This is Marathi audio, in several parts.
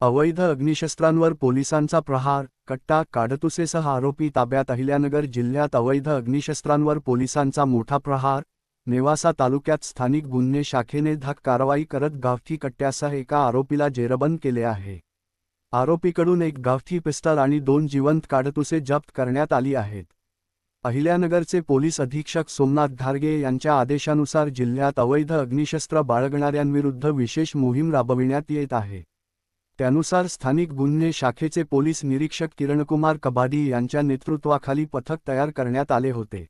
अवैध अग्निशस्त्रांवर पोलिसांचा प्रहार, कट्टा काडतुसेसह आरोपी ताब्यात. अहिल्यानगर जिल्ह्यात अवैध अग्निशस्त्रांवर पोलिसांचा मोठा प्रहार. नेवासा तालुक्यात स्थानिक गुन्हे शाखेने धक कारवाई करत गावठी कट्ट्यासह एका आरोपीला जेरबंद केले आहे. आरोपीकडून एक गावठी पिस्टल आणि 2 जिवंत काडतुसे जप्त करण्यात आली आहेत. अहिल्यानगरचे पोलीस अधीक्षक सोमनाथ घारगे यांच्या आदेशानुसार जिल्ह्यात अवैध अग्निशस्त्र बाळगणाऱ्यांविरुद्ध विशेष मोहीम राबविण्यात येत आहे. त्यानुसार स्थानिक गुन्हे शाखेचे पोलीस निरीक्षक किरणकुमार कबाडी यांच्या नेतृत्वाखाली पथक तयार करण्यात आले होते.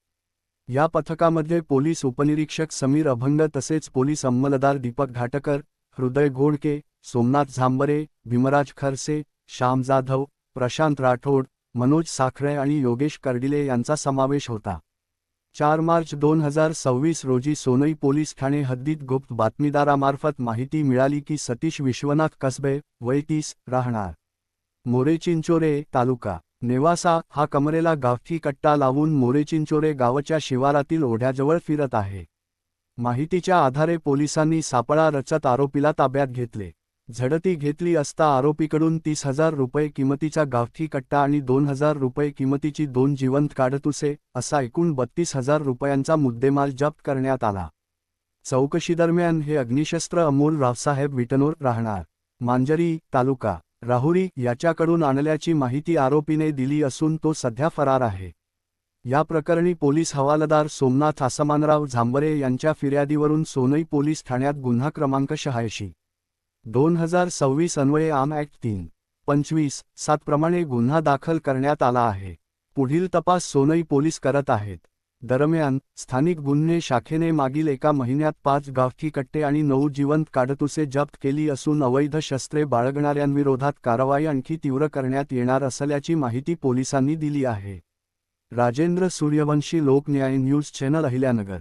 या पथकामध्ये पोलीस उपनिरीक्षक समीर अभंग तसेच पोलीस अंमलदार दीपक घाटकर, हृदय घोडके, सोमनाथ झांबरे, भीमराज खरसे, श्याम जाधव, प्रशांत राठोड, मनोज साखरे आणि योगेश कर्डिले यांचा समावेश होता. 4 मार्च 2026 रोजी सोनई पोलीस ठाणे हद्दीत गुप्त बातमीदारामार्फत माहिती मिळाली की सतीश विश्वनाथ कसबे, वय 30, राहणार मोरेचिंचोरे, तालुका नेवासा, हा कमरेला गावठी कट्टा लावून मोरेचिंचोरे गावच्या शिवारातील ओढ्याजवळ फिरत आहे. माहितीच्या आधारे पोलिसांनी सापळा रचत आरोपीला ताब्यात घेतले. झडती घेतली असता आरोपीकडून 30,000 रुपये किमतीचा गावठी कट्टा आणि 2,000 रुपये किमतीची 2 जिवंत काडतुसे असा एकूण 32,000 रुपयांचा मुद्देमाल जप्त करण्यात आला. चौकशीदरम्यान हे अग्निशस्त्र अमोल रावसाहेब विटनोर, राहणार मांजरी, तालुका राहुरी याच्याकडून आणल्याची माहिती आरोपीने दिली असून तो सध्या फरार आहे. या प्रकरणी पोलीस हवालदार सोमनाथ आसमानराव झांबरे यांच्या फिर्यादीवरून सोनई पोलीस ठाण्यात गुन्हा क्रमांक 86/2026 अन्वये आर्म ॲक्ट 325/7 प्रमाणे गुन्हा दाखल करण्यात आला आहे. पुढील तपास सोनई पोलीस करत आहेत. दरम्यान, स्थानिक गुन्हे शाखेने मागील एका महिन्यात 5 गावठी कट्टे आणि 9 जिवंत काडतुसे जप्त केली असून अवैध शस्त्रे बाळगणाऱ्यांविरोधात कारवाई आणखी तीव्र करण्यात येणार असल्याची माहिती पोलिसांनी दिली आहे. Rajendra Suryavanshi, Loknyay news channel, Ahilyanagar.